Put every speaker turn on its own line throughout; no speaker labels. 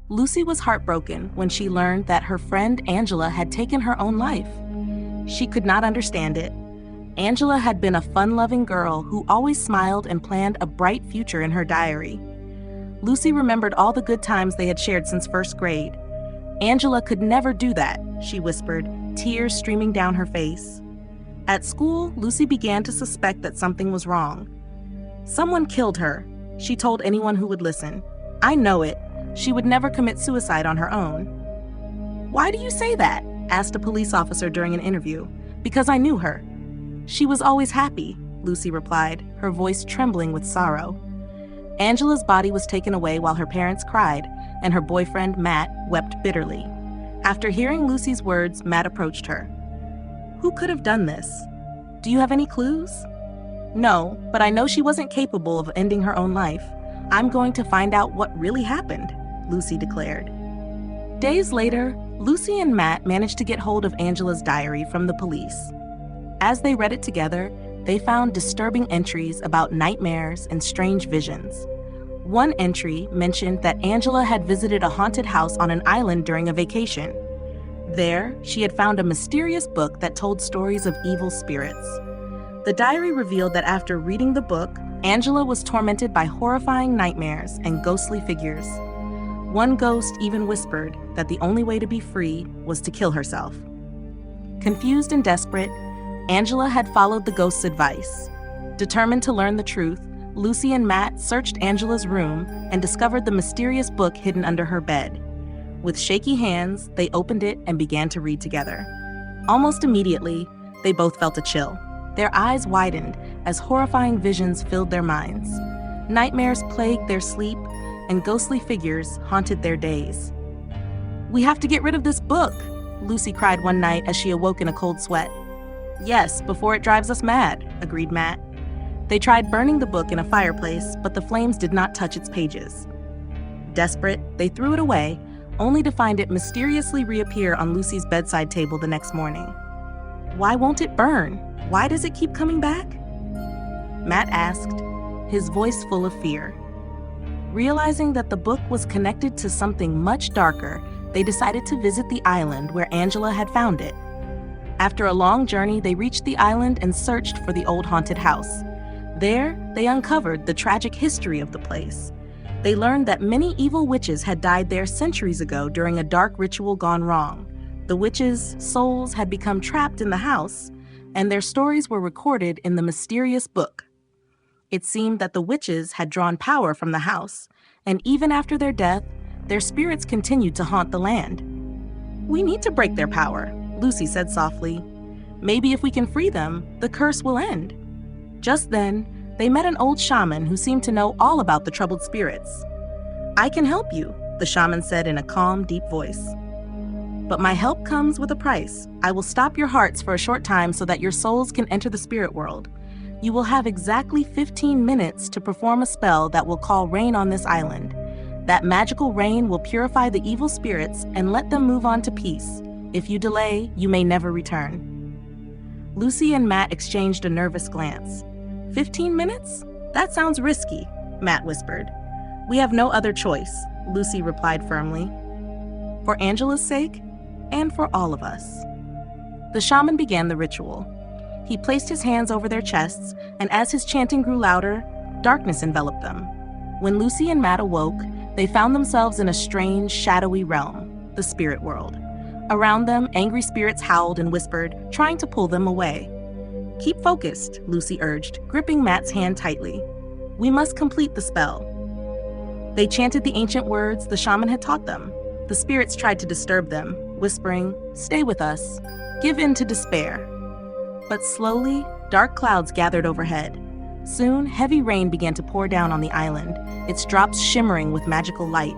Lucy was heartbroken when she learned that her friend Angela had taken her own life. She could not understand it. Angela had been a fun-loving girl who always smiled and planned a bright future in her diary. Lucy remembered all the good times they had shared since first grade. Angela could never do that, she whispered, tears streaming down her face. At school, Lucy began to suspect that something was wrong. Someone killed her, she told anyone who would listen. I know it. She would never commit suicide on her own. Why do you say that? Asked a police officer during an interview. Because I knew her. She was always happy, Lucy replied, her voice trembling with sorrow. Angela's body was taken away while her parents cried, and her boyfriend, Matt, wept bitterly. After hearing Lucy's words, Matt approached her. Who could have done this? Do you have any clues? No, but I know she wasn't capable of ending her own life. I'm going to find out what really happened, Lucy declared. Days later, Lucy and Matt managed to get hold of Angela's diary from the police. As they read it together, they found disturbing entries about nightmares and strange visions. One entry mentioned that Angela had visited a haunted house on an island during a vacation. There, she had found a mysterious book that told stories of evil spirits. The diary revealed that after reading the book, Angela was tormented by horrifying nightmares and ghostly figures. One ghost even whispered that the only way to be free was to kill herself. Confused and desperate, Angela had followed the ghost's advice. Determined to learn the truth, Lucy and Matt searched Angela's room and discovered the mysterious book hidden under her bed. With shaky hands, they opened it and began to read together. Almost immediately, they both felt a chill. Their eyes widened as horrifying visions filled their minds. Nightmares plagued their sleep, and ghostly figures haunted their days. "We have to get rid of this book," Lucy cried one night as she awoke in a cold sweat. "Yes, before it drives us mad," agreed Matt. They tried burning the book in a fireplace, but the flames did not touch its pages. Desperate, they threw it away, only to find it mysteriously reappear on Lucy's bedside table the next morning. "Why won't it burn? Why does it keep coming back?" Matt asked, his voice full of fear. Realizing that the book was connected to something much darker, they decided to visit the island where Angela had found it. After a long journey, they reached the island and searched for the old haunted house. There, they uncovered the tragic history of the place. They learned that many evil witches had died there centuries ago during a dark ritual gone wrong. The witches' souls had become trapped in the house, and their stories were recorded in the mysterious book. It seemed that the witches had drawn power from the house, and even after their death, their spirits continued to haunt the land. "We need to break their power," Lucy said softly. "Maybe if we can free them, the curse will end." Just then, they met an old shaman who seemed to know all about the troubled spirits. "I can help you," the shaman said in a calm, deep voice. "But my help comes with a price. I will stop your hearts for a short time so that your souls can enter the spirit world. You will have exactly 15 minutes to perform a spell that will call rain on this island. That magical rain will purify the evil spirits and let them move on to peace. If you delay, you may never return." Lucy and Matt exchanged a nervous glance. 15 minutes? That sounds risky, Matt whispered. "We have no other choice," Lucy replied firmly. "For Angela's sake, and for all of us." The shaman began the ritual. He placed his hands over their chests, and as his chanting grew louder, darkness enveloped them. When Lucy and Matt awoke, they found themselves in a strange, shadowy realm, the spirit world. Around them, angry spirits howled and whispered, trying to pull them away. "Keep focused," Lucy urged, gripping Matt's hand tightly. "We must complete the spell." They chanted the ancient words the shaman had taught them. The spirits tried to disturb them, whispering, "Stay with us. Give in to despair." But slowly, dark clouds gathered overhead. Soon, heavy rain began to pour down on the island, its drops shimmering with magical light.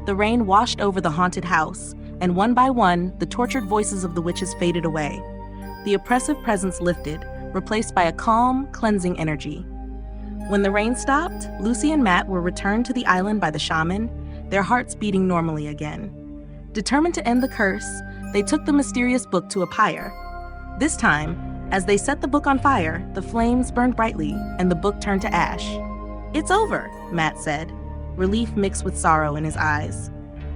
The rain washed over the haunted house, and one by one, the tortured voices of the witches faded away. The oppressive presence lifted, replaced by a calm, cleansing energy. When the rain stopped, Lucy and Matt were returned to the island by the shaman, their hearts beating normally again. Determined to end the curse, they took the mysterious book to a pyre. This time, as they set the book on fire, the flames burned brightly, and the book turned to ash. "It's over," Matt said, relief mixed with sorrow in his eyes.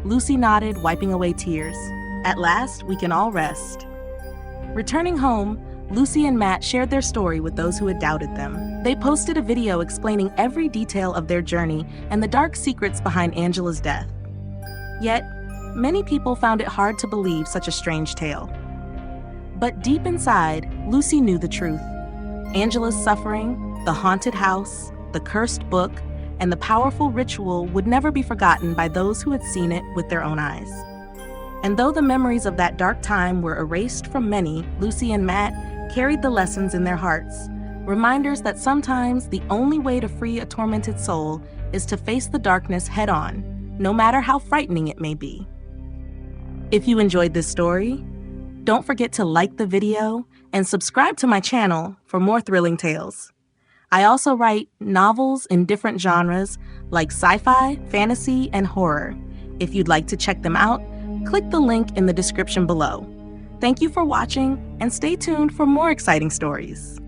Lucy nodded, wiping away tears. At last, we can all rest. Returning home, Lucy and Matt shared their story with those who had doubted them. They posted a video explaining every detail of their journey and the dark secrets behind Angela's death. Yet, many people found it hard to believe such a strange tale. But deep inside, Lucy knew the truth. Angela's suffering, the haunted house, the cursed book, and the powerful ritual would never be forgotten by those who had seen it with their own eyes. And though the memories of that dark time were erased from many, Lucy and Matt carried the lessons in their hearts, reminders that sometimes the only way to free a tormented soul is to face the darkness head-on, no matter how frightening it may be. If you enjoyed this story, don't forget to like the video and subscribe to my channel for more thrilling tales. I also write novels in different genres like sci-fi, fantasy, and horror. If you'd like to check them out, click the link in the description below. Thank you for watching, and stay tuned for more exciting stories.